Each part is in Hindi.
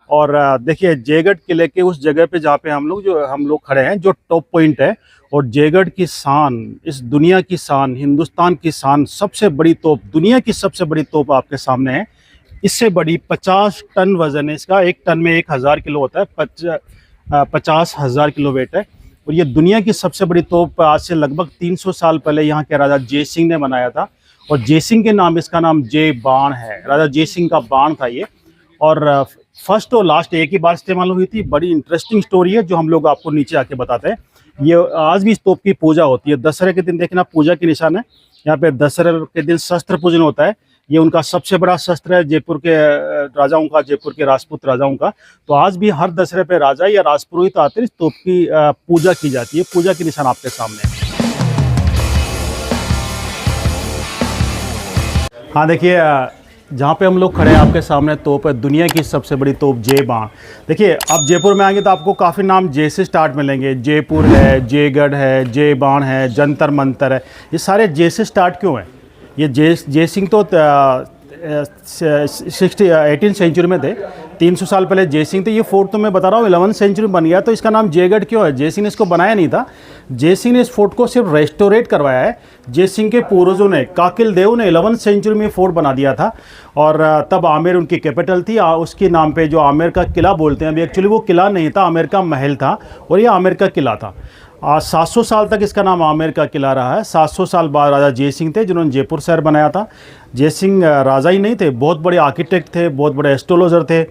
और देखिए जयगढ़ किले के उस जगह पे जहाँ पे हम लोग खड़े हैं, जो टॉप पॉइंट है। और जयगढ़ की शान, इस दुनिया की शान, हिंदुस्तान की शान, सबसे बड़ी तोप, दुनिया की सबसे बड़ी तोप आपके सामने है। इससे बड़ी 50 टन वजन है इसका। एक टन में 1000 किलो होता है। 50,000 किलो वेट है। और ये दुनिया की सबसे बड़ी तोप आज से लगभग 300 साल पहले यहाँ के राजा जय सिंह ने बनाया था। और जय सिंह के नाम, इसका नाम जय बाण है। राजा जय सिंह का बाण था ये। और फर्स्ट और लास्ट एक ही बार इस्तेमाल हुई थी। बड़ी इंटरेस्टिंग स्टोरी है जो हम लोग आपको नीचे आके बताते हैं। ये आज भी इस तोप की पूजा होती है। दशहरे के दिन देखना पूजा के निशान है। यहाँ पे दशहरे के दिन शस्त्र पूजन होता है। ये उनका सबसे बड़ा शस्त्र है जयपुर के राजाओं का, जयपुर के राजपूत राजाओं का। तो आज भी हर दशहरे पे राजा या राजपुरोहित आते हैं, इस तोप की पूजा की जाती है। पूजा के निशान आपके सामने है। हाँ देखिए, जहाँ पे हम लोग खड़े हैं आपके सामने तोप है, दुनिया की सबसे बड़ी तोप जय बाण। देखिए आप जयपुर में आएंगे तो आपको काफ़ी नाम जय से स्टार्ट मिलेंगे। जयपुर है, जयगढ़ है, जय बाण है, जंतर मंतर है। ये सारे जय से स्टार्ट क्यों हैं? ये जय सिंह तो 18th सेंचुरी में थे। 300 साल पहले जय सिंह थे। ये फोर्ट तो मैं बता रहा हूँ 11th सेंचुरी में बन गया। तो इसका नाम जयगढ़ क्यों है? जय सिंह ने इसको बनाया नहीं था। जय सिंह ने इस फोर्ट को सिर्फ रेस्टोरेट करवाया है। जय सिंह के पूर्वजों ने, काकिल देव ने 11th सेंचुरी में फोर्ट बना दिया था। और तब आमेर उनकी कैपिटल थी। उसके नाम पे जो आमेर का किला बोलते हैं, अभी एक्चुअली वो किला नहीं था, आमेर का महल था। और ये आमेर का किला था। 700 साल तक इसका नाम आमेर का किला रहा है। 700 साल बाद राजा जय सिंह थे जिन्होंने जयपुर शहर बनाया था। जय सिंह राजा ही नहीं थे, बहुत बड़े आर्किटेक्ट थे, बहुत बड़े एस्ट्रोलॉजर थे।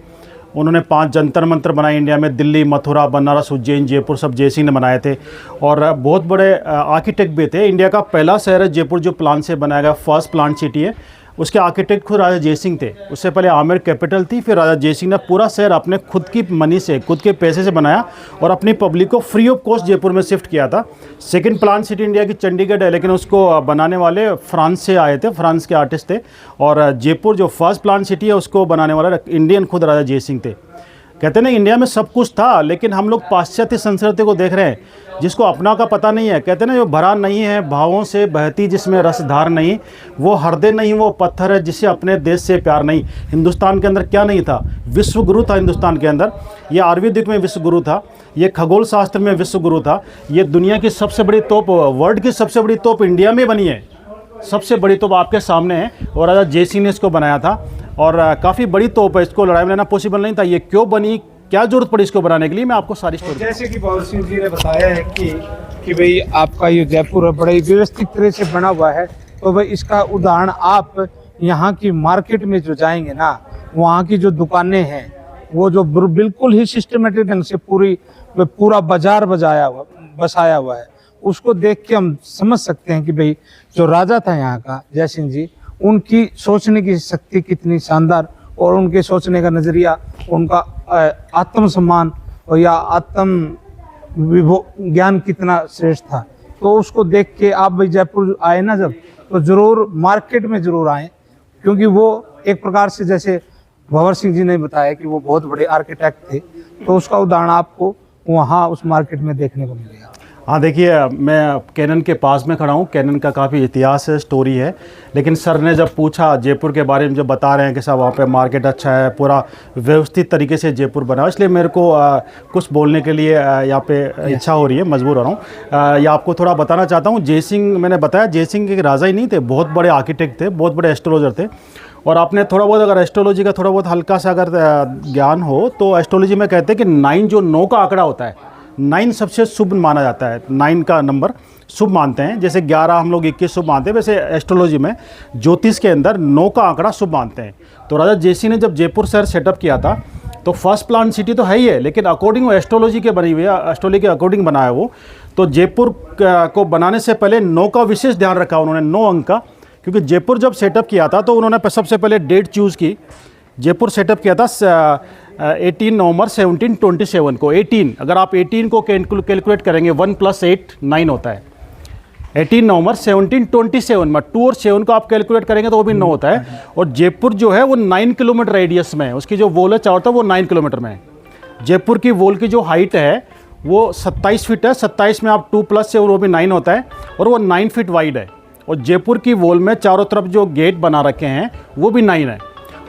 उन्होंने 5 जंतर मंतर बनाए इंडिया में। दिल्ली, मथुरा, बनारस, उज्जैन, जयपुर सब जय सिंह ने बनाए थे। और बहुत बड़े आर्किटेक्ट भी थे। इंडिया का पहला शहर है जयपुर जो प्लान से बनाया गया, फर्स्ट प्लान सिटी है। उसके आर्किटेक्ट खुद राजा जय सिंह थे। उससे पहले आमेर कैपिटल थी। फिर राजा जय सिंह ने पूरा शहर अपने खुद की मनी से, खुद के पैसे से बनाया और अपनी पब्लिक को फ्री ऑफ कॉस्ट जयपुर में शिफ्ट किया था। सेकंड प्लान सिटी इंडिया की चंडीगढ़ है, लेकिन उसको बनाने वाले फ्रांस से आए थे, फ्रांस के आर्टिस्ट थे। और जयपुर जो फर्स्ट प्लान सिटी है उसको बनाने वाला इंडियन खुद राजा जय सिंह थे। कहते हैं ना इंडिया में सब कुछ था, लेकिन हम लोग पाश्चात्य संस्कृति को देख रहे हैं जिसको अपना का पता नहीं है। कहते हैं ना जो भरा नहीं है भावों से बहती जिसमें रसधार नहीं, वो हृदय नहीं वो पत्थर है जिसे अपने देश से प्यार नहीं। हिंदुस्तान के अंदर क्या नहीं था? विश्व गुरु था हिंदुस्तान के अंदर। ये आयुर्वेदिक में विश्व गुरु था, ये खगोल शास्त्र में विश्व गुरु था। ये दुनिया की सबसे बड़ी तोप, वर्ल्ड की सबसे बड़ी तोप इंडिया में बनी है। सबसे बड़ी तोप आपके सामने है और राजा जय सिंह ने इसको बनाया था। और काफ़ी बड़ी तोप है, इसको लड़ाई में लेना पॉसिबल नहीं था। ये क्यों बनी, क्या जरूरत पड़ी इसको बनाने के लिए, मैं आपको सारी स्टोरी। जैसे कि बाबर सिंह जी ने बताया है कि भाई आपका ये जयपुर बड़े व्यवस्थित तरह से बना हुआ है। तो भाई इसका उदाहरण आप यहाँ की मार्केट में जो जाएंगे ना, वहाँ की जो दुकानें हैं वो जो बिल्कुल ही सिस्टमेटिक ढंग से पूरा बाजार बसाया हुआ है, उसको देख के हम समझ सकते हैं कि भाई जो राजा था यहाँ का जय सिंह जी, उनकी सोचने की शक्ति कितनी शानदार और उनके सोचने का नजरिया, उनका आत्मसम्मान और या आत्म ज्ञान कितना श्रेष्ठ था। तो उसको देख के आप भाई जयपुर आए ना जब, तो जरूर मार्केट में जरूर आए, क्योंकि वो एक प्रकार से जैसे भंवर सिंह जी ने बताया कि वो बहुत बड़े आर्किटेक्ट थे, तो उसका उदाहरण आपको वहाँ उस मार्केट में देखने को मिलेगा। हाँ देखिए, मैं कैनन के पास में खड़ा हूँ। कैनन का काफ़ी इतिहास है, स्टोरी है। लेकिन सर ने जब पूछा जयपुर के बारे में, जब बता रहे हैं कि साहब वहाँ पे मार्केट अच्छा है, पूरा व्यवस्थित तरीके से जयपुर बना, इसलिए मेरे को कुछ बोलने के लिए यहाँ पे इच्छा हो रही है, मजबूर हो रहा हूँ। या आपको थोड़ा बताना चाहता हूँ, जय सिंह, मैंने बताया जय सिंह के राजा ही नहीं थे, बहुत बड़े आर्किटेक्ट थे, बहुत बड़े एस्ट्रोलॉजर थे। और आपने थोड़ा बहुत अगर एस्ट्रोलॉजी का थोड़ा बहुत हल्का सा अगर ज्ञान हो तो एस्ट्रोलॉजी में कहते हैं कि 9 जो 9 का आंकड़ा होता है, 9 सबसे शुभ माना जाता है। 9 का नंबर शुभ मानते हैं। जैसे 11 हम लोग 21 शुभ मानते हैं, वैसे एस्ट्रोलॉजी में ज्योतिष के अंदर 9 का आंकड़ा शुभ मानते हैं। तो राजा जय सिंह ने जब जयपुर शहर सेटअप किया था तो फर्स्ट प्लान सिटी तो है ही है, लेकिन अकॉर्डिंग वो एस्ट्रोलॉजी के बनी हुई है, एस्ट्रोलॉजी के अकॉर्डिंग बना है वो। तो जयपुर को बनाने से पहले 9 का विशेष ध्यान रखा उन्होंने, 9 अंक का। क्योंकि जयपुर जब सेटअप किया था तो उन्होंने सबसे पहले डेट चूज़ की। जयपुर सेटअप किया था 18 नवंबर 1727 को। 18 अगर आप 18 को कैलकुलेट करेंगे, 1 + 8 9 होता है। 18 नवंबर 1727 में 2 और 7 को आप कैलकुलेट करेंगे तो वो भी 9 होता है। और जयपुर जो है वो 9 किलोमीटर रेडियस में है, उसकी जो वॉल है चारों तरफ वो 9 किलोमीटर में है। जयपुर की वॉल की जो हाइट है वो 27 फीट है। 27 में आप 2 + 7 वो भी 9 होता है और वो 9 फीट वाइड है। और जयपुर की वॉल में चारों तरफ जो गेट बना रखे हैं वो भी 9 है।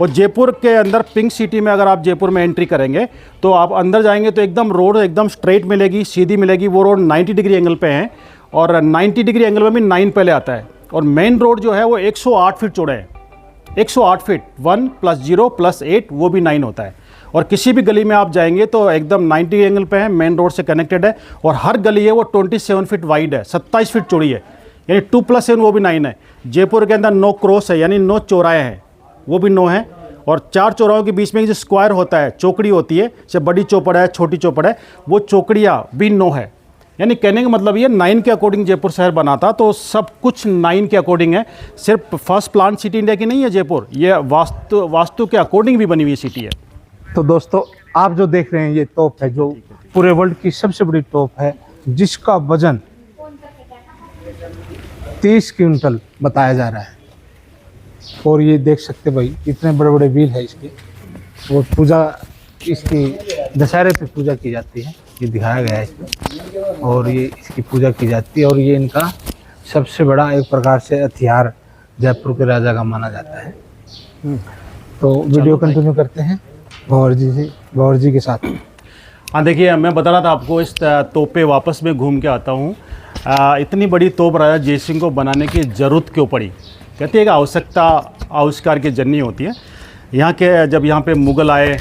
और जयपुर के अंदर पिंक सिटी में अगर आप जयपुर में एंट्री करेंगे तो आप अंदर जाएंगे तो एकदम रोड एकदम स्ट्रेट मिलेगी, सीधी मिलेगी। वो रोड 90 डिग्री एंगल पे है और 90 डिग्री एंगल में भी 9 पहले आता है। और मेन रोड जो है वो 108 फीट चौड़ा है, 108 फीट, 1 + 0 + 8 वो भी 9 होता है। और किसी भी गली में आप जाएंगे तो एकदम 90 एंगल पे है, मेन रोड से कनेक्टेड है। और हर गली है वो 27 फीट वाइड है, 27 फीट चौड़ी है, यानी 2 + 7 वो भी 9 है। जयपुर के अंदर 9 क्रॉस है, यानी 9 चौराहे हैं, वो भी 9 है। और 4 चौराहों के बीच में जो स्क्वायर होता है, चौकड़ी होती है, जैसे बड़ी चौपड़ है, छोटी चौपड़ है, वो चौकड़ियाँ भी 9 है। यानी कहने का मतलब ये 9 के अकॉर्डिंग जयपुर शहर बना था। तो सब कुछ 9 के अकॉर्डिंग है। सिर्फ फर्स्ट प्लान सिटी इंडिया की नहीं है जयपुर, ये वास्तु के अकॉर्डिंग भी बनी हुई सिटी है। तो दोस्तों आप जो देख रहे हैं ये तोप है, जो पूरे वर्ल्ड की सबसे बड़ी तोप है, जिसका वजन 30 क्विंटल बताया जा रहा है। और ये देख सकते भाई इतने बड़े बड़े व्हील है इसके। और पूजा इसकी दशहरे पे पूजा की जाती है, ये दिखाया गया है इसमें। और ये इसकी पूजा की जाती है और ये इनका सबसे बड़ा एक प्रकार से हथियार जयपुर के राजा का माना जाता है। तो वीडियो कंटिन्यू करते हैं गौर जी के साथ। हाँ देखिए, मैं बता रहा था आपको, इस तोप पे वापस में घूम के आता हूँ। इतनी बड़ी तोप राजा जय सिंह को बनाने की ज़रूरत क्यों पड़ी? कहते हैं कि आवश्यकता आविष्कार की जननी होती है। यहाँ के जब यहाँ पे मुग़ल आए,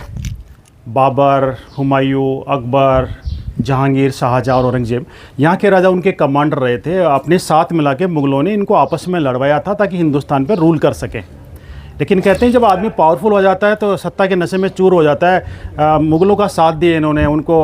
बाबर, हुमायूं, अकबर, जहांगीर, शाहजहाँ और औरंगजेब, यहाँ के राजा उनके कमांडर रहे थे। अपने साथ मिला के मुग़लों ने इनको आपस में लड़वाया था ताकि हिंदुस्तान पर रूल कर सकें। लेकिन कहते हैं जब आदमी पावरफुल हो जाता है तो सत्ता के नशे में चूर हो जाता है। मुग़लों का साथ दिए इन्होंने, उनको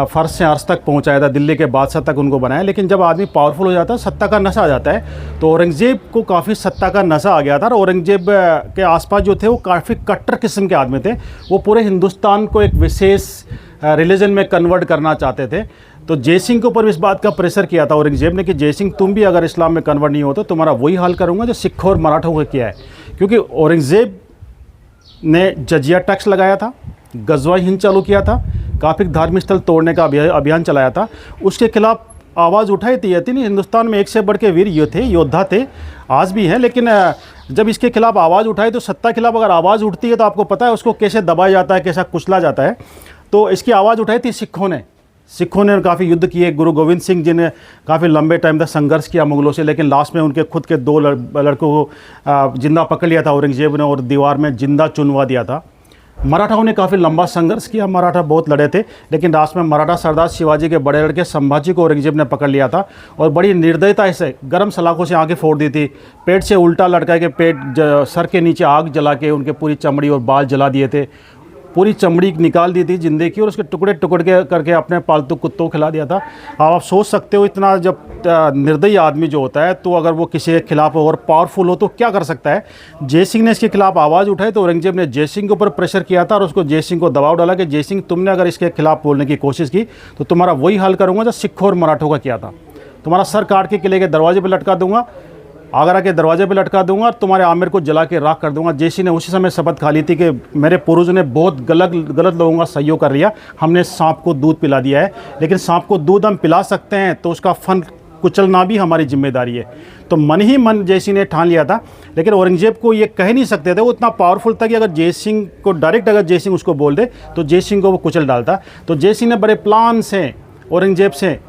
फर्श से अर्श तक पहुंचाया था, दिल्ली के बादशाह तक उनको बनाया। लेकिन जब आदमी पावरफुल हो जाता है, सत्ता का नशा आ जाता है। तो औरंगजेब को काफ़ी सत्ता का नशा आ गया था। और औरंगजेब के आसपास जो थे वो काफ़ी कट्टर किस्म के आदमी थे। वो पूरे हिंदुस्तान को एक विशेष रिलीजन में कन्वर्ट करना चाहते थे। तो जय सिंह के ऊपर इस बात का प्रेशर किया था औरंगजेब ने कि जय सिंह तुम भी अगर इस्लाम में कन्वर्ट नहीं हो तो तुम्हारा वही हाल करूँगा जो सिखों और मराठों को किया है। क्योंकि औरंगजेब ने जजिया टैक्स लगाया था, गजवा हिंद चालू किया था, काफ़ी धार्मिक स्थल तोड़ने का अभियान चलाया था। उसके खिलाफ आवाज़ उठाई थी। नहीं, हिंदुस्तान में एक से बढ़ के वीर योद्धा थे, आज भी हैं। लेकिन जब इसके खिलाफ आवाज़ उठाई तो सत्ता के खिलाफ अगर आवाज़ उठती है तो आपको पता है उसको कैसे दबाया जाता है, कैसा कुचला जाता है। तो इसकी आवाज़ उठाई थी सिखों ने काफ़ी युद्ध किए। गुरु गोविंद सिंह जी ने काफ़ी लंबे टाइम तक संघर्ष किया मुग़लों से, लेकिन लास्ट में उनके खुद के 2 लड़कों को जिंदा पकड़ लिया था औरंगजेब ने और दीवार में जिंदा चुनवा दिया था। मराठाओं ने काफ़ी लंबा संघर्ष किया, मराठा बहुत लड़े थे, लेकिन लास्ट में मराठा सरदार शिवाजी के बड़े लड़के संभाजी को औरंगजेब ने पकड़ लिया था। और बड़ी निर्दयता से गर्म सलाखों से आगे फोड़ दी थी, पेट से उल्टा लटका के सर के नीचे आग जला के उनके पूरी चमड़ी और बाल जला दिए थे, पूरी चमड़ी निकाल दी थी जिंदे की, और उसके टुकड़े टुकड़े करके अपने पालतू कुत्तों को खिला दिया था। आप सोच सकते हो इतना जब निर्दयी आदमी जो होता है तो अगर वो किसी के खिलाफ और पावरफुल हो तो क्या कर सकता है। जय सिंह ने इसके खिलाफ आवाज़ उठाई तो औरंगजेब ने जय सिंह के ऊपर प्रेशर किया था और उसको जय सिंह को दबाव डाला कि जय सिंह तुमने अगर इसके खिलाफ बोलने की कोशिश की तो तुम्हारा वही हाल करूँगा जो सिखों और मराठों का किया था। तुम्हारा सर काट के किले के दरवाजे पर लटका दूंगा, आगरा के दरवाजे पे लटका दूंगा और तुम्हारे आमिर को जला के राख कर दूंगा। जय सिंह ने उसी समय शपथ खा ली थी कि मेरे पूर्वजों ने बहुत गलत लोगों का सहयोग कर लिया, हमने सांप को दूध पिला दिया है, लेकिन सांप को दूध हम पिला सकते हैं तो उसका फन कुचलना भी हमारी जिम्मेदारी है। तो मन ही मन जय सिंह ने ठान लिया था। लेकिन औरंगजेब को ये कह नहीं सकते थे, वो इतना पावरफुल था कि अगर जय सिंह को डायरेक्ट अगर जय सिंह उसको बोल दे तो जय सिंह को वो कुचल डालता। तो जय सिंह ने बड़े प्लान से औरंगजेब से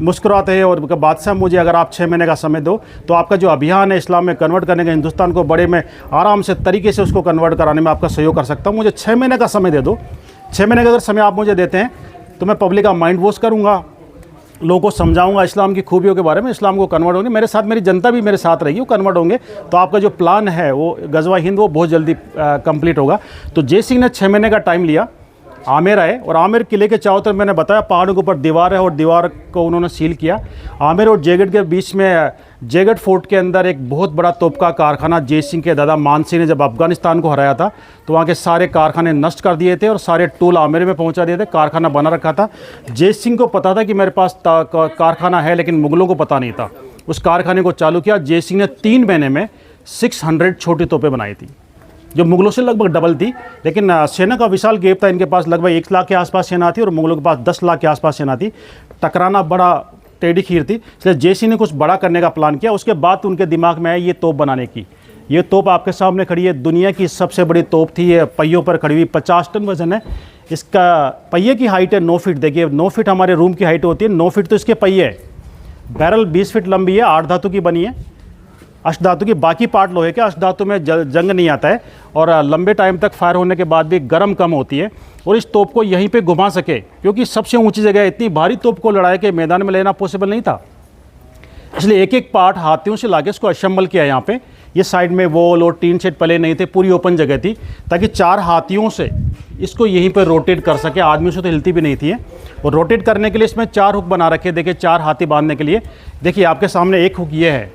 मुस्कुराते हैं और बादशाह मुझे अगर आप 6 महीने का समय दो तो आपका जो अभियान है इस्लाम में कन्वर्ट करने का, हिंदुस्तान को बड़े में आराम से तरीके से उसको कन्वर्ट कराने में आपका सहयोग कर सकता हूँ, मुझे 6 महीने का समय दे दो। 6 महीने का अगर समय आप मुझे देते हैं तो मैं पब्लिक का माइंड वॉश करूँगा, लोगों को समझाऊंगा इस्लाम की खूबियों के बारे में, इस्लाम को कन्वर्ट होंगे मेरे साथ, मेरी जनता भी मेरे साथ रहेगी, वो कन्वर्ट होंगे। तो आपका जो प्लान है वो गजवा हिंद वो बहुत जल्दी कंप्लीट होगा। तो जय सिंह ने 6 महीने का टाइम लिया। आमेर आए और आमेर किले के चारों तरफ मैंने बताया पहाड़ों के ऊपर दीवार है और दीवार को उन्होंने सील किया। आमेर और जयगढ़ के बीच में जयगढ़ फोर्ट के अंदर एक बहुत बड़ा तोप का कारखाना जय सिंह के दादा मान सिंह ने जब अफगानिस्तान को हराया था तो वहाँ के सारे कारखाने नष्ट कर दिए थे और सारे टूल आमेर में पहुँचा दिए थे, कारखाना बना रखा था। जय सिंह को पता था कि मेरे पास कारखाना है, लेकिन मुगलों को पता नहीं था। उस कारखाने को चालू किया। जय सिंह ने 3 महीने में 600 छोटी तोपें बनाई थी जो मुगलों से लगभग डबल थी, लेकिन सेना का विशाल गैप था। इनके पास लगभग 1 लाख के आसपास सेना थी और मुगलों के पास 10 लाख के आसपास सेना थी। टकराना बड़ा टेढ़ी खीर थी, इसलिए जय सिंह ने कुछ बड़ा करने का प्लान किया। उसके बाद उनके दिमाग में आया ये तोप बनाने की, ये तोप आपके सामने खड़ी है, दुनिया की सबसे बड़ी तोप थी। ये पहियों पर खड़ी हुई, 50 टन वजन है इसका। पहिए की हाइट है 9 फीट। देखिए 9 फीट हमारे रूम की हाइट होती है, 9 फीट तो इसके पहिए है। बैरल 20 फीट लंबी है, 8 धातु की बनी है, अष्टधातु की। बाकी पार्ट लोहे के, अष्टधातु में जंग नहीं आता है और लंबे टाइम तक फायर होने के बाद भी गर्म कम होती है। और इस तोप को यहीं पे घुमा सके, क्योंकि सबसे ऊंची जगह है। इतनी भारी तोप को लड़ाई के मैदान में लेना पॉसिबल नहीं था, इसलिए एक एक पार्ट हाथियों से लाके इसको असेंबल किया यहाँ पे। ये साइड में वॉल और टीन शेड पले नहीं थे, पूरी ओपन जगह थी, ताकि 4 हाथियों से इसको यहीं पर रोटेट कर सके। आदमी से तो हिलती भी नहीं थी। और रोटेट करने के लिए इसमें 4 हुक बना रखे, देखिए 4 हाथी बांधने के लिए। देखिए आपके सामने एक हुक ये है,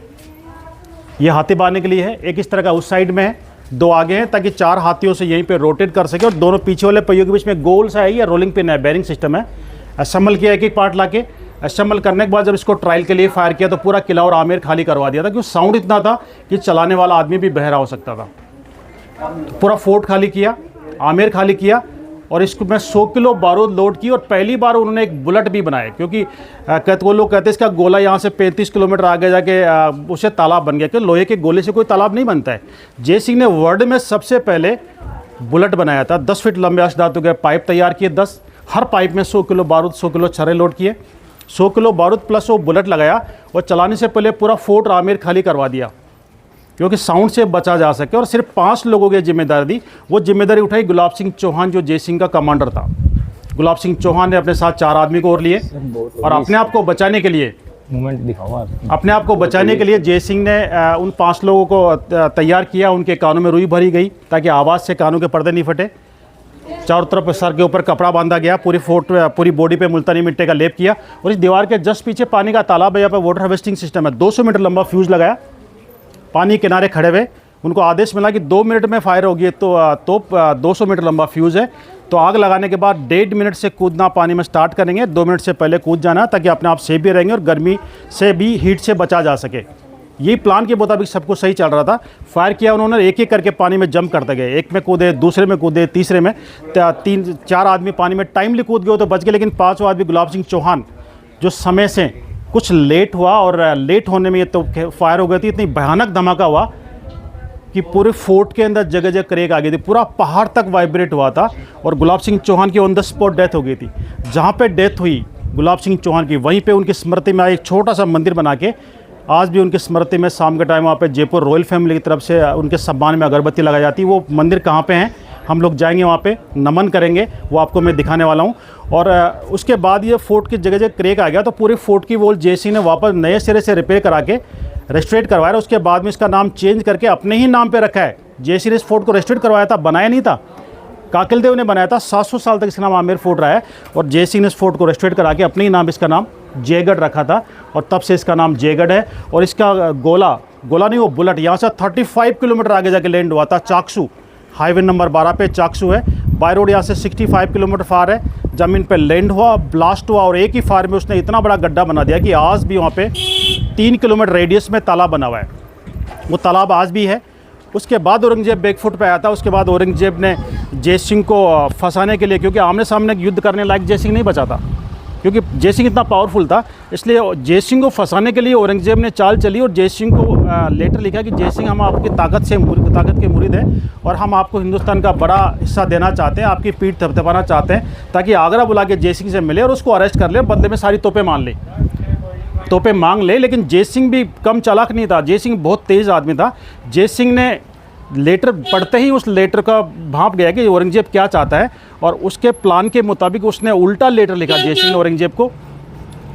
ये हाथी बांधने के लिए है। एक इस तरह का उस साइड में है, 2 आगे हैं, ताकि 4 हाथियों से यहीं पे रोटेट कर सके। और दोनों पीछे वाले पहियों के बीच में गोल सा है, ये रोलिंग पिन है, बेरिंग सिस्टम है। असेंबल किया एक एक पार्ट लाके। असेंबल करने के बाद जब इसको ट्रायल के लिए फायर किया तो पूरा किला और आमेर खाली करवा दिया था, क्योंकि साउंड इतना था कि चलाने वाला आदमी भी बहरा हो सकता था। पूरा फोर्ट खाली किया, आमेर खाली किया, और इसको मैं 100 किलो बारूद लोड की। और पहली बार उन्होंने एक बुलेट भी बनाया, क्योंकि वो लोग कहते हैं इसका गोला यहाँ से 35 किलोमीटर आगे जाके उसे तालाब बन गया, क्योंकि लोहे के गोले से कोई तालाब नहीं बनता है। जय सिंह ने वर्ल्ड में सबसे पहले बुलेट बनाया था। 10 फीट लंबे अष्टधातु के पाइप तैयार किए, 10, हर पाइप में 100 किलो बारूद, 100 किलो छर्रे लोड किए, 100 किलो बारूद प्लस वो बुलेट लगाया। और चलाने से पहले पूरा फोर्ट आमेर खाली करवा दिया, क्योंकि साउंड से बचा जा सके। और सिर्फ 5 लोगों की जिम्मेदारी दी। वो जिम्मेदारी उठाई गुलाब सिंह चौहान, जो जय सिंह का कमांडर था। गुलाब सिंह चौहान ने अपने साथ 4 आदमी को और लिए, और अपने आप को बचाने के लिए, मूवमेंट दिखाओ आप। अपने आप को बचाने के लिए जय सिंह ने उन 5 लोगों को तैयार किया। उनके कानों में रुई भरी गई, ताकि आवाज़ से कानों के पर्दे नहीं फटे। चारों तरफ सर के ऊपर कपड़ा बांधा गया, पूरी बॉडी पे मुल्तानी मिट्टी का लेप किया। और इस दीवार के जस्ट पीछे पानी का तालाब है, यहाँ पे वाटर हार्वेस्टिंग सिस्टम है। 200 मीटर लंबा फ्यूज़ लगाया, पानी किनारे खड़े हुए। उनको आदेश मिला कि 2 मिनट में फायर होगी, तो 200 मीटर लंबा फ्यूज़ है। तो आग लगाने के बाद 1.5 मिनट से कूदना पानी में स्टार्ट करेंगे, 2 मिनट से पहले कूद जाना, ताकि अपने आप सेफ भी रहेंगे और गर्मी से भी, हीट से बचा जा सके। यही प्लान के मुताबिक सब कुछ सही चल रहा था। फायर किया उन्होंने, एक एक करके पानी में जंप करते गए। एक में कूदे, दूसरे में कूदे, तीसरे में, 3-4 आदमी पानी में टाइमली कूद गए तो बच गए। लेकिन 5वां आदमी गुलाब सिंह चौहान, जो समय से कुछ लेट हुआ, और लेट होने में ये तो फायर हो गई थी। इतनी भयानक धमाका हुआ कि पूरे फोर्ट के अंदर जगह जगह क्रेक आ गई थी, पूरा पहाड़ तक वाइब्रेट हुआ था। और गुलाब सिंह चौहान की ऑन द स्पॉट डेथ हो गई थी। जहाँ पे डेथ हुई गुलाब सिंह चौहान की, वहीं पे उनकी स्मृति में एक छोटा सा मंदिर बना के आज भी उनकी स्मृति में शाम के टाइम वहाँ पे जयपुर रॉयल फैमिली की तरफ से उनके सम्मान में अगरबत्ती लगाई जाती है। वो मंदिर कहाँ पे है, हम लोग जाएंगे वहाँ पे, नमन करेंगे, वो आपको मैं दिखाने वाला हूँ। और उसके बाद ये फोर्ट की जगह जगह क्रेक आ गया, तो पूरे फोर्ट की वॉल जय सिंह ने वापस नए सिरे से रिपेयर करा के रेस्टोरेट करवाया। उसके बाद में इसका नाम चेंज करके अपने ही नाम पे रखा है। जय सिंह ने इस फोर्ट को रेस्टोरेट करवाया था, बनाया नहीं था, काकिल देव ने बनाया था। 700 साल तक इसका नाम आमेर फोर्ट रहा है। और जय सिंह ने इस फोर्ट को रेस्टोरेट करा के अपने ही नाम इसका नाम जयगढ़ रखा था, और तब से इसका नाम जयगढ़ है। और इसका गोला नहीं, वो बुलेट यहाँ से 35 किलोमीटर आगे जाके लैंड हुआ था। चाकसू हाईवे नंबर 12 पे चाकसू है। बाय रोड यहाँ से 65 किलोमीटर फार है। ज़मीन पे लैंड हुआ, ब्लास्ट हुआ, और एक ही फायर में उसने इतना बड़ा गड्ढा बना दिया कि आज भी वहाँ पे 3 किलोमीटर रेडियस में तालाब बना हुआ है। वो तालाब आज भी है। उसके बाद औरंगजेब बैकफुट पे आया था। उसके बाद औरंगजेब ने जय सिंह को फंसाने के लिए, क्योंकि आमने सामने युद्ध करने लायक जय सिंह नहीं बचा था, क्योंकि जय सिंह इतना पावरफुल था, इसलिए जय सिंह को फंसाने के लिए औरंगजेब ने चाल चली। और जय सिंह को लेटर लिखा कि जय सिंह, हम आपकी ताकत के मुरीद हैं, और हम आपको हिंदुस्तान का बड़ा हिस्सा देना चाहते हैं, आपकी पीठ थपथपाना चाहते हैं, ताकि आगरा बुला के जय सिंह से मिले और उसको अरेस्ट कर ले, बदले में सारी तोपें मांग ले। लेकिन जय सिंह भी कम चालाक नहीं था, जय सिंह बहुत तेज़ आदमी था। जय सिंह ने लेटर पढ़ते ही उस लेटर का भाप गया कि औरंगजेब क्या चाहता है, और उसके प्लान के मुताबिक उसने उल्टा लेटर लिखा जय सिंह ने औरंगजेब को।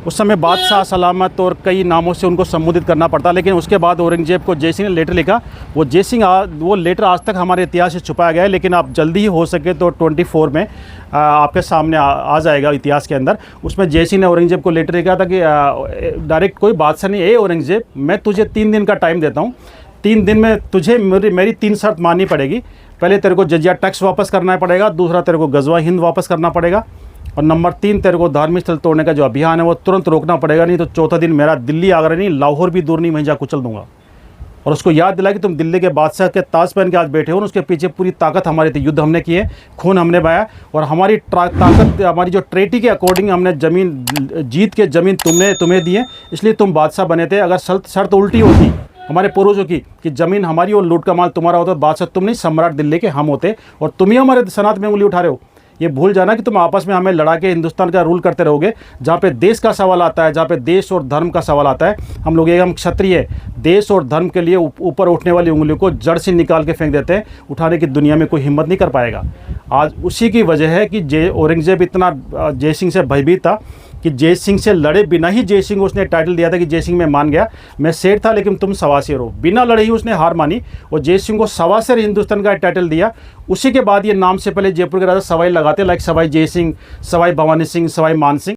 उस समय बादशाह, सलामत और कई नामों से उनको संबोधित करना पड़ता, लेकिन उसके बाद औरंगजेब को जय सिंह ने लेटर लिखा। वो लेटर आज तक हमारे इतिहास से छुपाया गया है, लेकिन आप जल्दी ही हो सके तो 24 में आपके सामने आ जाएगा इतिहास के अंदर। उसमें जय सिंह ने औरंगजेब को लेटर लिखा था कि डायरेक्ट कोई बादशाह नहीं, औरंगजेब, मैं तुझे 3 दिन का टाइम देता हूँ। 3 दिन में तुझे मेरी 3 शर्त माननी पड़ेगी। पहले तेरे को जजिया टैक्स वापस करना पड़ेगा, दूसरा तेरे को गजवा हिंद वापस करना पड़ेगा, और नंबर 3 तेरे को धार्मिक स्थल तोड़ने का जो अभियान है वो तुरंत रोकना पड़ेगा, नहीं तो चौथा दिन मेरा दिल्ली आगरा नहीं, लाहौर भी दूर नहीं, वहीं जा कुचल दूंगा। और उसको याद दिला कि तुम दिल्ली के बादशाह के ताज पहन के आज बैठे हो, और उसके पीछे पूरी ताकत हमारी थी, युद्ध हमने किए, खून हमने बहाया, और हमारी ताकत, हमारी जो ट्रेटी के अकॉर्डिंग हमने ज़मीन जीत के ज़मीन तुम्हें दी है, इसलिए तुम बादशाह बने थे। अगर शर्त उल्टी होती हमारे पूर्वजों की कि ज़मीन हमारी और लूट का माल तुम्हारा होता, बादशाह तुम नहीं, सम्राट दिल्ली के हम होते, और तुम ही हमारे सनात में उंगली उठा रहे हो। ये भूल जाना कि तुम आपस में हमें लड़ा के हिंदुस्तान का रूल करते रहोगे। जहाँ पे देश का सवाल आता है, जहाँ पे देश और धर्म का सवाल आता है, हम लोग, ये हम क्षत्रिय देश और धर्म के लिए ऊपर उठने वाली उंगलियों को जड़ से निकाल के फेंक देते हैं। उठाने की दुनिया में कोई हिम्मत नहीं कर पाएगा। आज उसी की वजह है कि औरंगजेब इतना जय सिंह से भयभीत था कि जय सिंह से लड़े बिना ही जय सिंह, उसने टाइटल दिया था कि जय सिंह मैं मान गया, मैं सेठ था लेकिन तुम सवासेर हो। बिना लड़े ही उसने हार मानी और जय सिंह को सवासेर हिंदुस्तान का टाइटल दिया। उसी के बाद ये नाम से पहले जयपुर के राजा सवाई लगाते, लाइक सवाई जय सिंह, सवाई भवानी सिंह, सवाई मान सिंह।